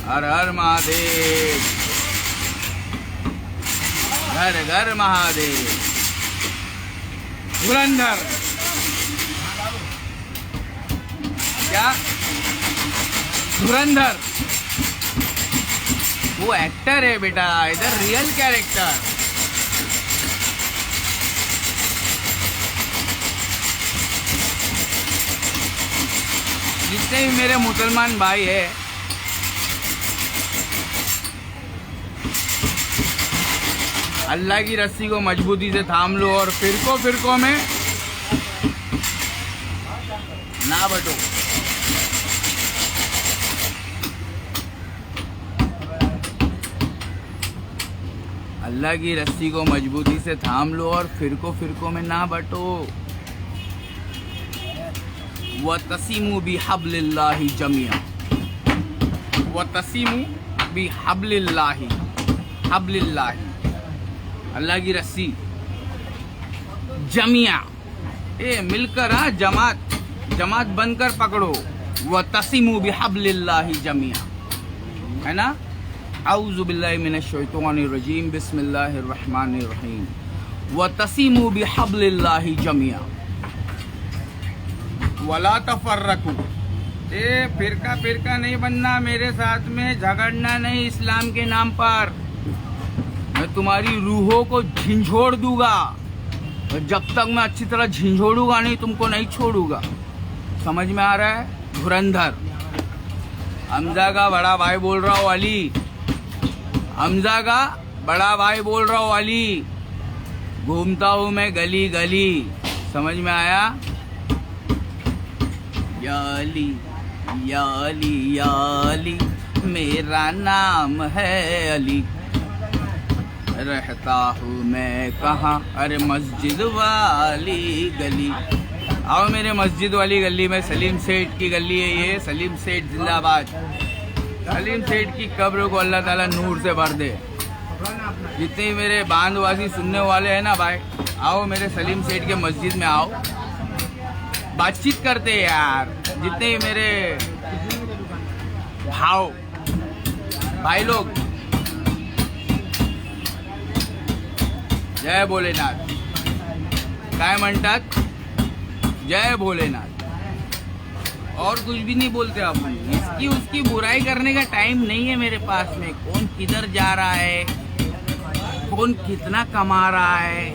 हर हर महादेव, घर घर महादेव। धुरंधर क्या? धुरंधर वो एक्टर है बेटा, इधर रियल कैरेक्टर। जितने भी मेरे मुसलमान भाई है, अल्लाह की रस्सी को मजबूती से थाम लो और फिरकों में ना बटो। अल्लाह की रस्सी को मजबूती से थाम लो और फिरकों में ना बटो। वतसीमु बिहब्लिल्लाहि जमिया, वतसीमु बिहब्लिल्लाहि, हब्लिल्लाहि अल्लाह की रस्सी, जमिया ए मिलकर, हाँ जमात बनकर पकड़ो। वतसीमु बिहब्लिल्लाहि जमिया, है ना। औज़ु बिल्लाहि मिनश शैतानिर रजीम, बिस्मिल्लाहिर रहमानिर रहीम। वतसीमु बिहब्लिल्लाहि जमिया वला तफर्रकू। ए फिरका नहीं बनना मेरे साथ में, झगड़ना नहीं इस्लाम के नाम पर। मैं तुम्हारी रूहों को झिंझोड़ दूंगा, जब तक मैं अच्छी तरह झिंझोड़ूंगा नहीं तुमको नहीं छोड़ूंगा। समझ में आ रहा है? धुरंधर। हमजा का बड़ा भाई बोल रहा हूँ अली, हमजा का बड़ा भाई बोल रहा हूँ अली। घूमता हूँ मैं गली गली, समझ में आया? या अली या अली या अली, मेरा नाम है अली। रहता हूँ मैं कहाँ? अरे मस्जिद वाली गली। आओ मेरे मस्जिद वाली गली में, सलीम सेठ की गली है ये। सलीम सेठ जिंदाबाद। सलीम सेठ की कब्र को अल्लाह ताला नूर से भर दे। जितने मेरे बांधवासी सुनने वाले हैं ना भाई, आओ मेरे सलीम सेठ के मस्जिद में आओ, बातचीत करते हैं यार। जितने मेरे भाई लोग, जय भोलेनाथ। काय म्हणतात? जय भोलेनाथ। और कुछ भी नहीं बोलते अपन। इसकी उसकी बुराई करने का टाइम नहीं है मेरे पास में। कौन किधर जा रहा है, कौन कितना कमा रहा है,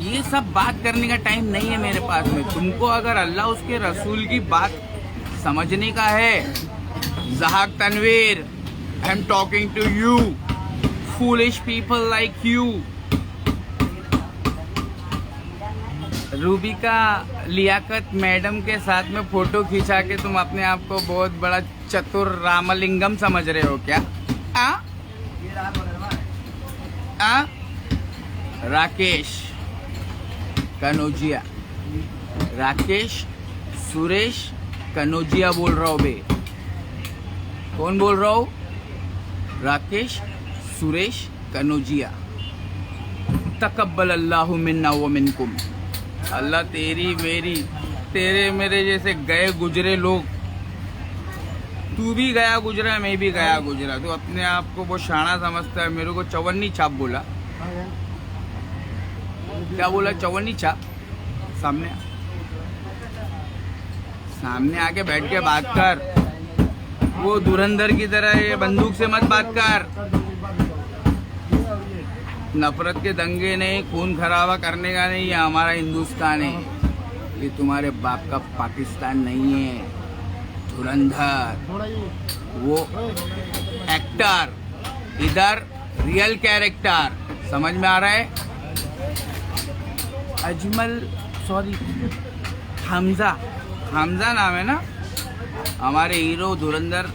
ये सब बात करने का टाइम नहीं है मेरे पास में। तुमको अगर अल्लाह उसके रसूल की बात समझने का है, Zahak Tanveer, I am talking to you foolish people like you. Rubika Liyaquat madam के साथ में फोटो खिंचा के तुम अपने आप को बहुत बड़ा चतुर रामलिंगम समझ रहे हो क्या? राकेश कनौजिया, राकेश सुरेश कनौजिया बोल रहा हूँ बे। कौन बोल रहा हूँ? राकेश सुरेश कनौजिया। तकब्बल अल्लाहु मिन्ना व मिनकुम। अल्लाह तेरी मेरी, तेरे मेरे जैसे गए गुजरे लोग, तू भी गया गुजरा, मैं भी गया गुजरा। तो अपने आप को वो शाना समझता है। मेरे को चवन्नी छाप बोला। क्या बोला? चवन्नी छाप। सामने आके बैठ के बात कर। वो धुरंधर की तरह ये बंदूक से मत बात कर। नफरत के दंगे नहीं, खून खराबा करने का नहीं। ये हमारा हिंदुस्तान है, ये तुम्हारे बाप का पाकिस्तान नहीं है। धुरंधर वो एक्टर, इधर रियल कैरेक्टर। समझ में आ रहा है? अजमल, सॉरी हमजा नाम है ना हमारे हीरो धुरंधर।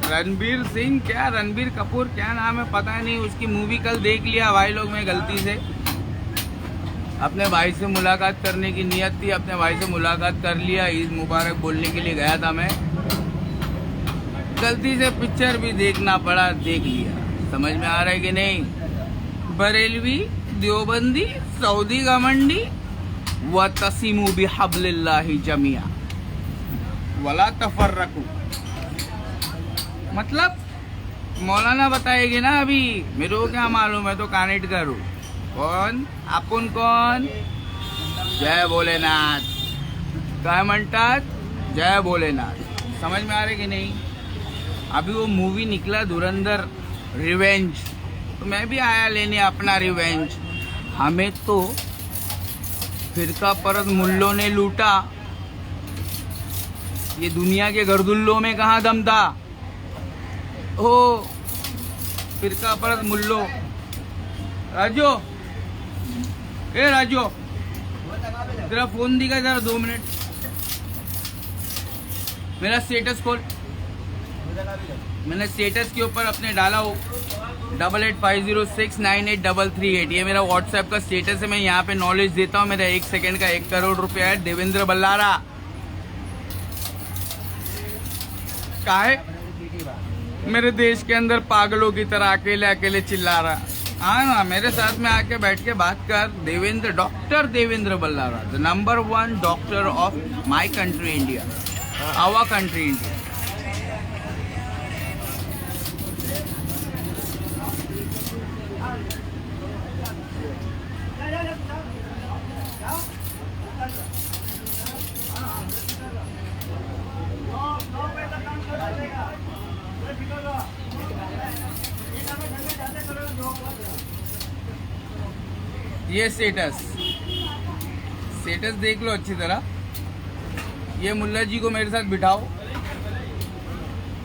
रणबीर सिंह क्या, रणबीर कपूर क्या नाम है पता नहीं। उसकी मूवी कल देख लिया भाई लोग, मैं गलती से अपने भाई से मुलाकात करने की नियत थी, अपने भाई से मुलाकात कर लिया। ईद मुबारक बोलने के लिए गया था मैं, गलती से पिक्चर भी देखना पड़ा, देख लिया। समझ में आ रहा है कि नहीं? बरेलवी, देवबंदी, सऊदी गमंडी। वतसीमु बिहब्लिल्लाहि जमिया वला तफर्रकू। मतलब मौलाना बताएगी ना अभी, मेरे को क्या मालूम, मैं तो कानेट करूँ। कौन आपण कौन? जय भोलेनाथ। काय म्हणतात? जय भोलेनाथ। समझ में आ रही कि नहीं? अभी वो मूवी निकला धुरंधर रिवेंज, तो मैं भी आया लेने अपना रिवेंज। हमें तो फिरका परत मुल्लों ने लूटा, ये दुनिया के गर्दुल्लों में कहाँ दम था? ओ फिरका परत मुल्लो। राजो, ए राजो, तेरा फोन दिखा जरा 2 मिनट, मेरा स्टेटस खोल। मैंने स्टेटस के ऊपर अपने डाला हो 8850698338, ये मेरा व्हाट्सएप का स्टेटस है। मैं यहाँ पे नॉलेज देता हूँ। मेरा 1 सेकंड का 1 करोड़ रुपया है। देवेंद्र बल्लारा का है मेरे देश के अंदर पागलों की तरह अकेले अकेले चिल्ला रहा। हाँ ना, मेरे साथ में आके बैठ के बात कर। Devendra, doctor Devendra Ballara, the number 1 doctor of my country India, our country India. ये स्टेटस देख लो अच्छी तरह। ये मुल्ला जी को मेरे साथ बिठाओ,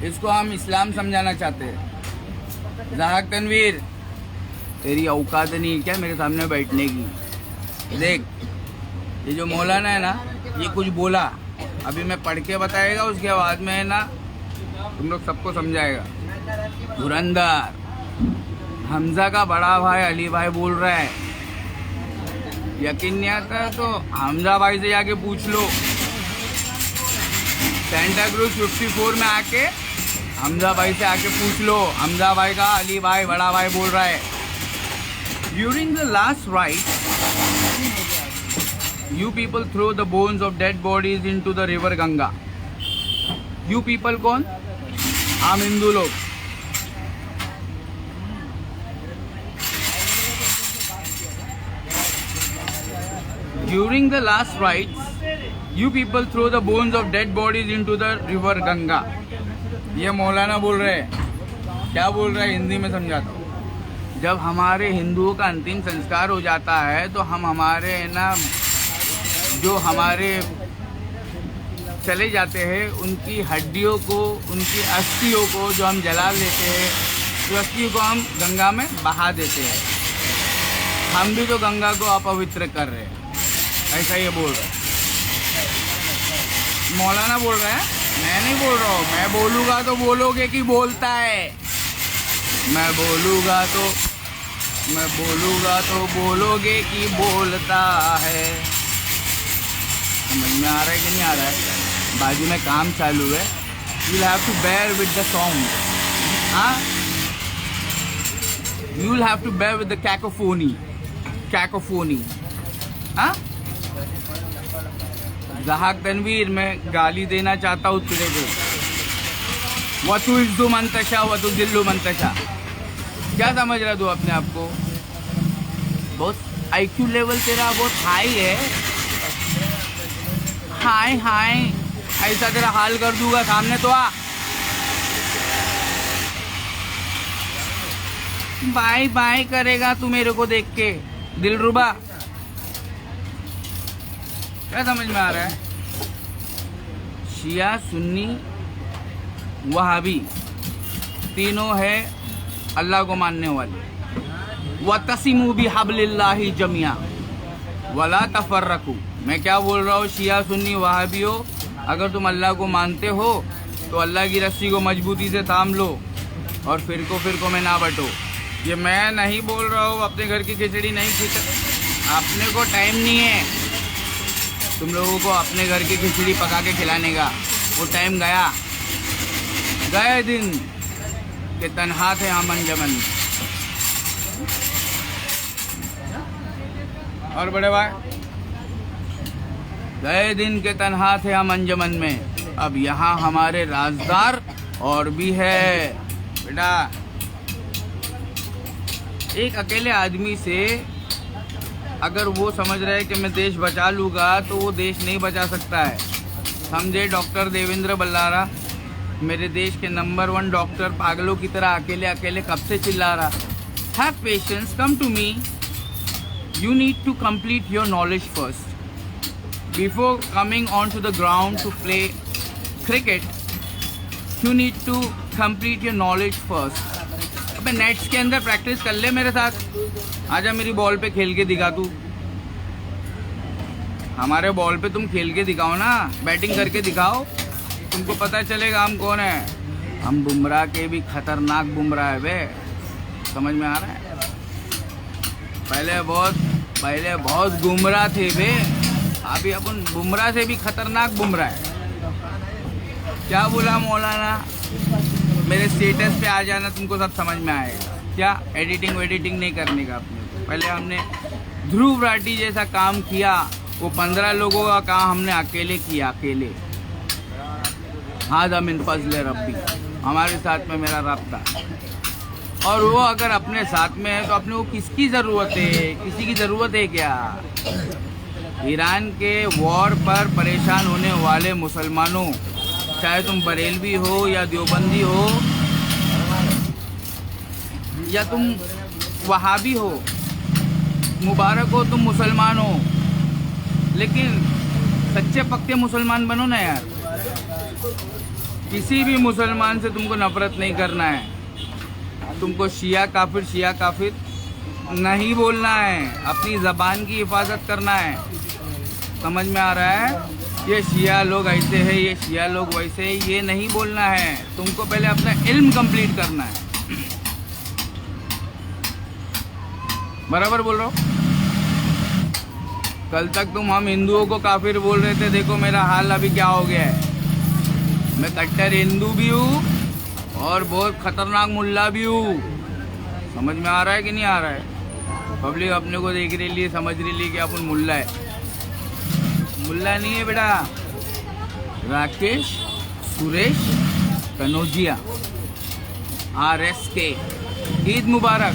इसको हम इस्लाम समझाना चाहते हैं। जहाक तनवीर, तेरी औकात नहीं क्या मेरे सामने बैठने की? देख, ये जो मौलाना है ना, ये कुछ बोला, अभी मैं पढ़ के बताएगा, उसके बाद में है ना तुम लोग सबको समझाएगा। धुरंधर हमजा का बड़ा भाई अली भाई बोल रहा है, यकीन नहीं आता तो हमजा भाई से जाके पूछ लो। सेंटा क्रूज 54 में आके हमजा भाई से आके पूछ लो। हमजा भाई का अली भाई बड़ा भाई बोल रहा है, during the last rite you people throw the bones of dead bodies into the river Ganga. You people कौन? हम हिंदू लोग। During the last rites, you people throw the bones of dead bodies into the river Ganga. ये मौलाना बोल रहे हैं। क्या बोल रहे हैं हिंदी में समझाता हूँ। जब हमारे हिंदुओं का अंतिम संस्कार हो जाता है तो हम हमारे ना जो हमारे चले जाते हैं उनकी हड्डियों को, उनकी अस्थियों को जो हम जला लेते हैं, तो अस्थियों को हम गंगा में बहा देते हैं। हम भी तो गंगा को अपवित्र कर रहे हैं, ऐसा ये बोल रहा है मौलाना। बोल रहा है, मैं नहीं बोल रहा हूँ। मैं बोलूँगा तो बोलोगे कि बोलता है, मैं बोलूँगा तो बोलोगे कि बोलता है। समझ में आ रहा है कि नहीं आ रहा है? बाजू में काम चालू है, you'll have to bear with the song, हाँ, you'll have to bear with the cacophony, हाँ। जहाक तनवीर, मैं गाली देना चाहता हूँ तेरे को। वतु इज्जु मंतशा वतु दिल्लु मंतशा। क्या समझ रहा तू अपने आप को? बहुत आईक्यू लेवल तेरा बहुत हाई है। हाय ऐसा तेरा हाल कर दूंगा, सामने तो आ। बाय बाय करेगा तू मेरे को देख के, दिलरुबा। क्या समझ में आ रहा है? शिया, सुन्नी, वहाबी तीनों है अल्लाह को मानने वाले। वतसिमु बिहब्लिल्लाहि जमिया वला तफर्रकू। मैं क्या बोल रहा हूँ? शिया, सुन्नी, वहाबियो, अगर तुम अल्लाह को मानते हो तो अल्लाह की रस्सी को मजबूती से थाम लो और फिरको में ना बटो। ये मैं नहीं बोल रहा हूँ, अपने घर की खिचड़ी नहीं खिच, अपने को टाइम नहीं है तुम लोगों को अपने घर की खिचड़ी पका के खिलाने का। वो टाइम गया, गए दिन के तन्हा थे हम अंजमन। और बड़े भाई, गए दिन के तन्हा थे हम अंजमन में, अब यहाँ हमारे राजदार और भी है बेटा। एक अकेले आदमी से अगर वो समझ रहा है कि मैं देश बचा लूँगा तो वो देश नहीं बचा सकता है। समझे डॉक्टर देवेंद्र बल्लारा, मेरे देश के नंबर 1 डॉक्टर, पागलों की तरह अकेले अकेले कब से चिल्ला रहा। Have patience, come to me. You need to complete your knowledge first before coming on to the ground to play cricket. You need to complete your knowledge first. अबे नेट्स के अंदर प्रैक्टिस कर ले मेरे साथ, आजा मेरी बॉल पे खेल के दिखा तू। हमारे बॉल पे तुम खेल के दिखाओ ना, बैटिंग करके दिखाओ, तुमको पता चलेगा हम कौन है। हम बुमराह के भी खतरनाक बुमराह है बे, समझ में आ रहा है। पहले बहुत गुमराह थे बे, अभी अपन बुमराह से भी खतरनाक बुमराह है। क्या बोला मौलाना, मेरे स्टेटस पे आ जाना, तुमको सब समझ में आएगा। क्या एडिटिंग वेडिटिंग नहीं करने का अपने को। पहले हमने ध्रुव राठी जैसा काम किया, वो 15 लोगों का काम हमने अकेले किया, अकेले। हादा मिन फज़्ल रब्बी, हमारे साथ में मेरा रब था। और वो अगर अपने साथ में है तो अपने को किसकी ज़रूरत है, किसी की ज़रूरत है क्या। ईरान के वॉर पर परेशान होने वाले मुसलमानों, चाहे तुम बरेलवी हो या देवबंदी हो या तुम वहाबी हो, मुबारक हो, तुम मुसलमान हो, लेकिन सच्चे पक्के मुसलमान बनो ना यार। किसी भी मुसलमान से तुमको नफरत नहीं करना है, तुमको शिया काफिर नहीं बोलना है, अपनी ज़बान की हिफाजत करना है। समझ में आ रहा है। ये शिया लोग ऐसे हैं, ये शिया लोग वैसे हैं, ये नहीं बोलना है। तुमको पहले अपना इल्म कंप्लीट करना है। बराबर बोल रहा हूँ। कल तक तुम हम हिंदुओं को काफिर बोल रहे थे, देखो मेरा हाल अभी क्या हो गया है। मैं कट्टर हिंदू भी हूँ और बहुत खतरनाक मुल्ला भी हूँ। समझ में आ रहा है कि नहीं आ रहा है। पब्लिक अपने को देख रही है, समझ रही है कि अपन मुल्ला है। मुल्ला नहीं है बेटा, राकेश सुरेश कनौजिया RSK। ईद मुबारक।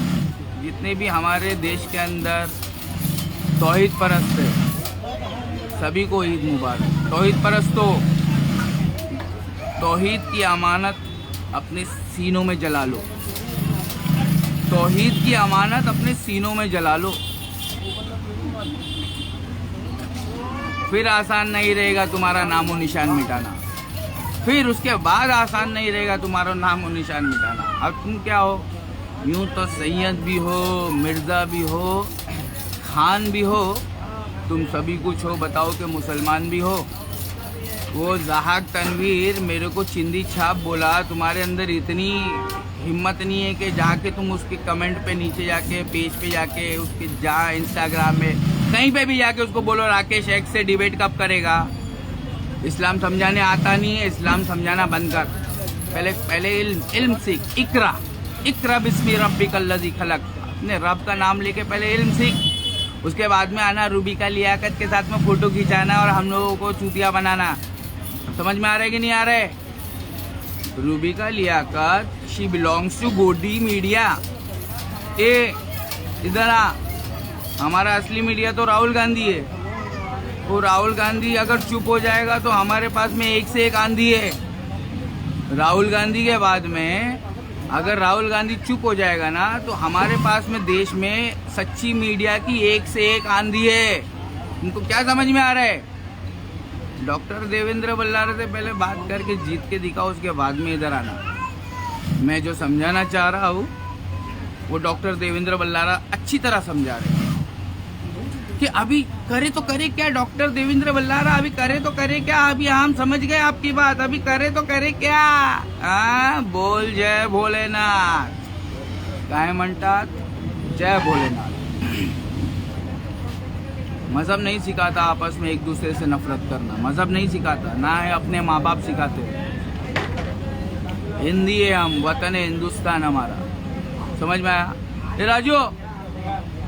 जितने भी हमारे देश के अंदर तौहीद परस्त है, सभी को ईद मुबारक। तौहीद परस्तों, तौहीद की अमानत अपने सीनों में जला लो। तौहीद की अमानत अपने सीनों में जला लो। फिर आसान नहीं रहेगा तुम्हारा नामो निशान मिटाना। फिर उसके बाद आसान नहीं रहेगा तुम्हारा नामो निशान मिटाना। अब तुम क्या हो, यूं तो सैयद भी हो, मिर्ज़ा भी हो, खान भी हो, तुम सभी कुछ हो। बताओ कि मुसलमान भी हो। वो ज़हाक तनवीर मेरे को चिंदी छाप बोला, तुम्हारे अंदर इतनी हिम्मत नहीं है कि जाके तुम उसके कमेंट पे नीचे जाके, पेज पे जाके, उसके इंस्टाग्राम में कहीं पे भी जाके उसको बोलो राकेश एक्स से डिबेट कब करेगा। इस्लाम समझाने आता नहीं है, इस्लाम समझाना बंद कर। पहले इल्म सीख। इकरा बिस्मी रब्बिकल लज़ी खलक। अपने रब का नाम लेके पहले इल्म सीख, उसके बाद में आना रूबी का लियाकत के साथ में फ़ोटो खिंचाना और हम लोगों को चूतिया बनाना। समझ में आ रहा है कि नहीं आ रहा है। रूबी का लियाकत, शी बिलोंग्स टू गोडी मीडिया। इधर आ, हमारा असली मीडिया तो राहुल गांधी है। वो राहुल गांधी अगर चुप हो जाएगा तो हमारे पास में एक से एक आंधी है। राहुल गांधी के बाद में अगर राहुल गांधी चुप हो जाएगा ना तो हमारे पास में देश में सच्ची मीडिया की एक से एक आंधी है। उनको क्या समझ में आ रहा है। डॉक्टर देवेंद्र बल्लारा से पहले बात करके जीत के दिखाओ, उसके बाद में इधर आना। मैं जो समझाना चाह रहा हूँ वो डॉक्टर देवेंद्र बल्लारा अच्छी तरह समझा रहे हैं कि अभी करे तो करे क्या। डॉक्टर देवेंद्र बल्लारा अभी करे तो करे क्या। अभी हम समझ गए आपकी बात, अभी करे तो करे क्या। बोल जय भोलेनाथ। काय म्हणतात, जय भोलेनाथ। मजहब नहीं सिखाता आपस में एक दूसरे से नफरत करना। मजहब नहीं सिखाता, ना है अपने माँ बाप सिखाते। हिंदी है हम, वतन है हिंदुस्तान हमारा। समझ में आया। ये राजू,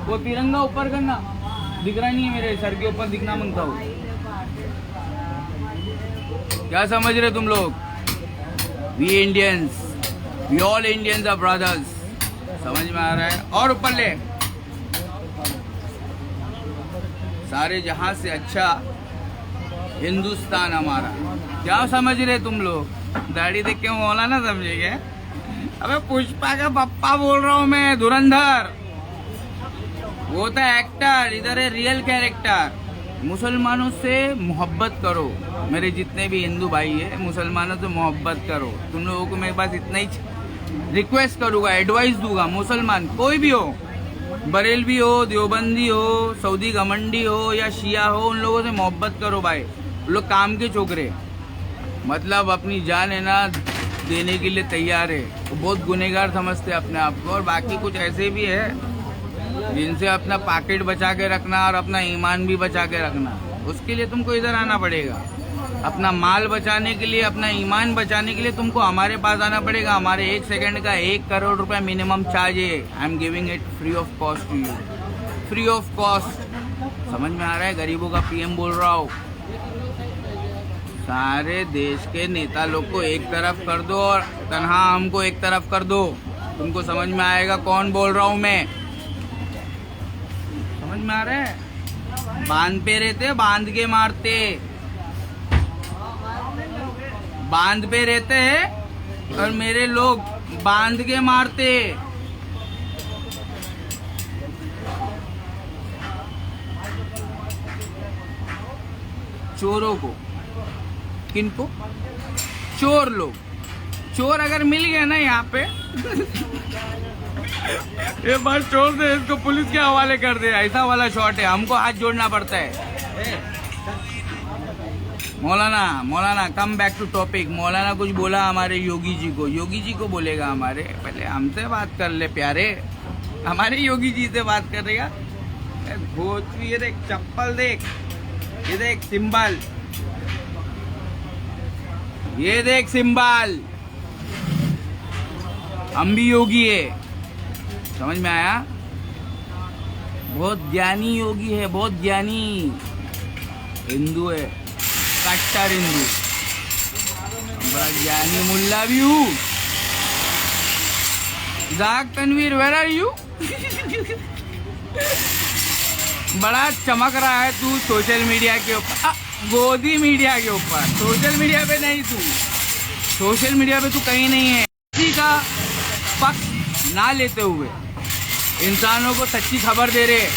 वो तिरंगा ऊपर करना, दिख रहा नहीं है मेरे सर के ऊपर, दिखना मांगता हूँ। क्या समझ रहे तुम लोग। We Indians, we all Indians are brothers. समझ में आ रहा है? और ऊपर ले, सारे जहां से अच्छा हिंदुस्तान हमारा। क्या समझ रहे तुम लोग? दाढ़ी देख के मौलाना समझेंगे? अबे पुष्पा का पप्पा बोल रहा हूँ मैं, धुरंधर। वो तो एक्टर, इधर है रियल कैरेक्टर। मुसलमानों से मोहब्बत करो, मेरे जितने भी हिंदू भाई है, मुसलमानों से मोहब्बत करो। तुम लोगों को मेरे पास इतना ही रिक्वेस्ट करूंगा, एडवाइस दूंगा। मुसलमान कोई भी हो, बरेलवी हो, देवबंदी हो, सऊदी घमंडी हो या शिया हो, उन लोगों से मोहब्बत करो भाई। उन लोग काम के छोकरे, मतलब अपनी जान है ना देने के लिए तैयार है। वो बहुत गुनहगार समझते हैं अपने आप को। और बाकी कुछ ऐसे भी है जिनसे अपना पॉकेट बचा के रखना और अपना ईमान भी बचा के रखना। उसके लिए तुमको इधर आना पड़ेगा। अपना माल बचाने के लिए, अपना ईमान बचाने के लिए तुमको हमारे पास आना पड़ेगा। हमारे 1 सेकंड का 1 करोड़ रुपया मिनिमम चार्ज है। I am giving it free of cost to you, free of cost. समझ में आ रहा है? गरीबों का पीएम बोल रहा हूँ। सारे देश के नेता लोग को एक तरफ कर दो और तन्हा हमको एक तरफ कर दो। तुमको समझ में आएगा कौन बोल रहा हूँ मैं? समझ में आ रहा है? बांध पे रहते, बांध के मारते। बांध पे रहते हैं और मेरे लोग बांध के मारते। चोरों को, किनको? चोर लोग। चोर अगर मिल गया ना यहाँ पे ये बार चोर से इसको पुलिस के हवाले कर दे, ऐसा वाला शॉट है। हमको हाथ जोड़ना पड़ता है। मौलाना कम बैक टू टॉपिक। मौलाना कुछ बोला हमारे योगी जी को, योगी जी को बोलेगा हमारे। पहले हमसे बात कर ले प्यारे, हमारे योगी जी से बात करेगा। भोजपुरी, ये देख चप्पल, देख ये देख सिंबल, ये देख सिंबल। हम भी योगी है, समझ में आया? बहुत ज्ञानी योगी है, बहुत ज्ञानी हिंदू है, कट्टर हिंदू, बड़ा ज्ञानी मुल्ला भी हूँ। जाक तनवीर, वेयर आर यू? बड़ा चमक रहा है तू सोशल मीडिया के ऊपर, गोदी मीडिया के ऊपर। सोशल मीडिया पे नहीं, तू सोशल मीडिया पे तू कहीं नहीं है। किसी का पक्ष ना लेते हुए इंसानों को सच्ची खबर दे रहे,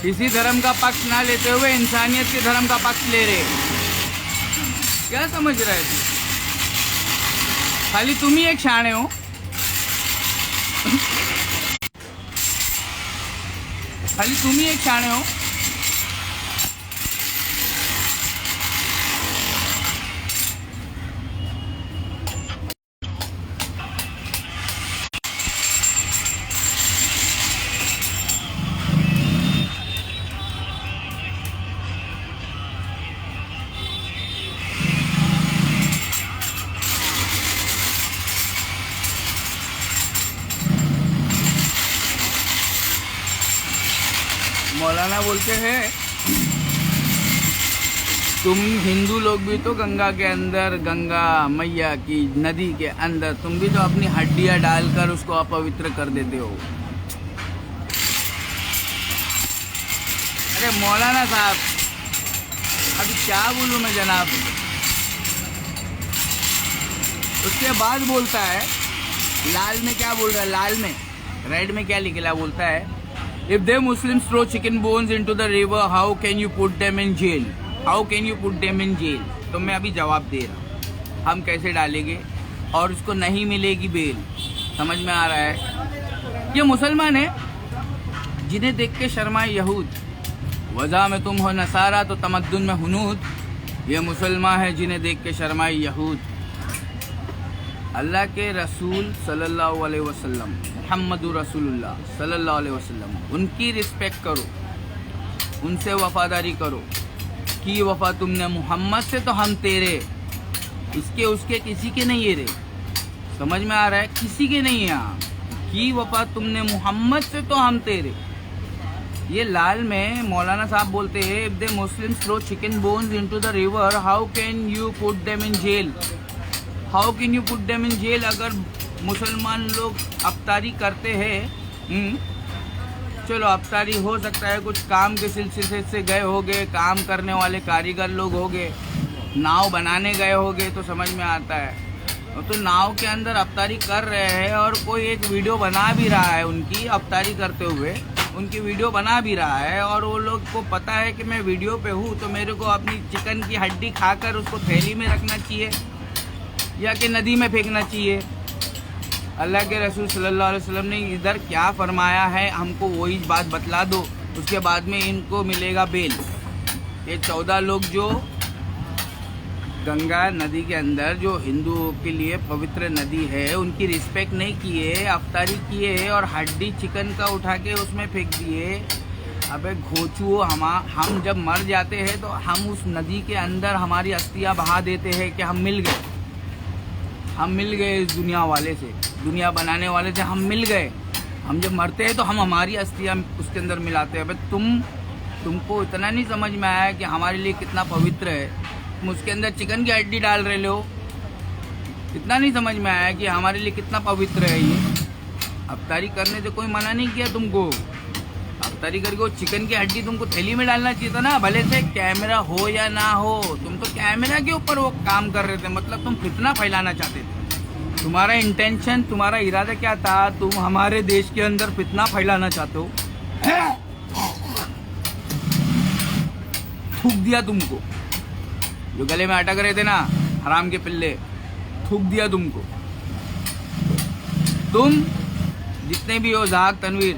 किसी धर्म का पक्ष ना लेते हुए इंसानियत के धर्म का पक्ष ले रहे। क्या समझ रहा है तू? खाली तुम ही एक शाणे हो। खाली तुम ही एक शाणे हो। मौलाना बोलते हैं तुम हिंदू लोग भी तो गंगा के अंदर, गंगा मैया की नदी के अंदर तुम भी तो अपनी हड्डियां डालकर उसको अपवित्र कर देते हो। अरे मौलाना साहब, अभी क्या बोलूं मैं जनाब। उसके बाद बोलता है, लाल में क्या बोल रहा है, लाल में रेड में क्या लिखा बोलता है, if the Muslims throw chicken bones into the river, how can you put them in jail? How can you put them in jail? तो मैं अभी जवाब दे रहा हूँ, हम कैसे डालेंगे और उसको नहीं मिलेगी बेल। समझ में आ रहा है? ये मुसलमान है जिन्हें देख के शर्माए यहूद, वजह में तुम हो नसारा तो तमद्दुन में हुनूद। ये मुसलमान है जिन्हें देख के शर्माए यहूद। अल्लाह के रसूल सल्लल्लाहु अलैहि वसल्लम, मुहम्मदुर रसूलुल्लाह सल्लल्लाहु अलैहि वसल्लम, उनकी रिस्पेक्ट करो, उनसे वफादारी करो। की वफा तुमने मोहम्मद से तो हम तेरे, इसके उसके किसी के नहीं है रे। समझ में आ रहा है? किसी के नहीं है यहाँ। की वफा तुमने मोहम्मद से तो हम तेरे। ये लाल में मौलाना साहब बोलते हैं, if the Muslims throw chicken bones into the river, how can you put them in jail? How can you put them in jail? अगर मुसलमान लोग अफ्तारी करते हैं, चलो अफ्तारी हो सकता है कुछ काम के सिलसिले से गए होगे, काम करने वाले कारीगर लोग होंगे, नाव बनाने गए होंगे तो समझ में आता है। तो नाव के अंदर अफ्तारी कर रहे हैं और कोई एक वीडियो बना भी रहा है उनकी अफ्तारी करते हुए, उनकी वीडियो बना भी रहा है, और वो लोग को पता है कि मैं वीडियो पे हूँ तो मेरे को अपनी चिकन की हड्डी खाकर उसको थैली में रखना चाहिए या कि नदी में फेंकना चाहिए। अल्लाह के रसूल सल्लल्लाहु अलैहि वसल्लम ने इधर क्या फरमाया है हमको वही बात बतला दो, उसके बाद में इनको मिलेगा बेल। ये 14 लोग जो गंगा नदी के अंदर जो हिंदुओं के लिए पवित्र नदी है उनकी रिस्पेक्ट नहीं किए, अफ्तारी किए और हड्डी चिकन का उठा के उसमें फेंक दिए। अबे घोचुओ, हम जब मर जाते हैं तो हम उस नदी के अंदर हमारी अस्थियां बहा देते हैं कि हम मिल गए इस दुनिया वाले से, दुनिया बनाने वाले से हम मिल गए। हम जब मरते हैं तो हम हमारी अस्थियां उसके अंदर मिलाते हैं। अबे तुमको इतना नहीं समझ में आया कि हमारे लिए कितना पवित्र है, तुम उसके अंदर चिकन की हड्डी डाल रहे हो। इतना नहीं समझ में आया कि हमारे लिए कितना पवित्र है ये। अफ्तारी करने से कोई मना नहीं किया तुमको, अफ्तारी करके वो चिकन की हड्डी तुमको थैली में डालना चाहिए था ना, भले से कैमरा हो या ना हो। तुम तो कैमरा के ऊपर वो काम कर रहे थे, मतलब तुम फितना फैलाना चाहते थे। तुम्हारा इंटेंशन, तुम्हारा इरादा क्या था? तुम हमारे देश के अंदर फितना फैलाना चाहते हो। थूक दिया तुमको, जो गले में अटक रहे थे ना हराम के पिल्ले, थूक दिया तुमको। तुम जितने भी हो जहाक तनवीर,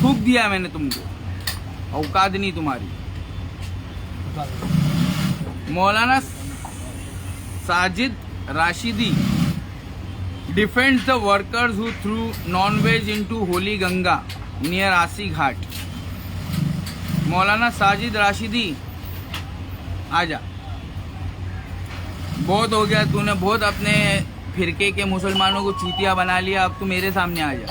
थूक दिया मैंने तुमको, औकात नहीं तुम्हारी। मौलाना Sajid Rashidi defends the workers who threw non-veg into holy Ganga near Assi Ghat. मौलाना साजिद राशिदी, आजा, बहुत हो गया, तूने बहुत अपने फिरके के मुसलमानों को चूतिया बना लिया, अब तू मेरे सामने आ जा।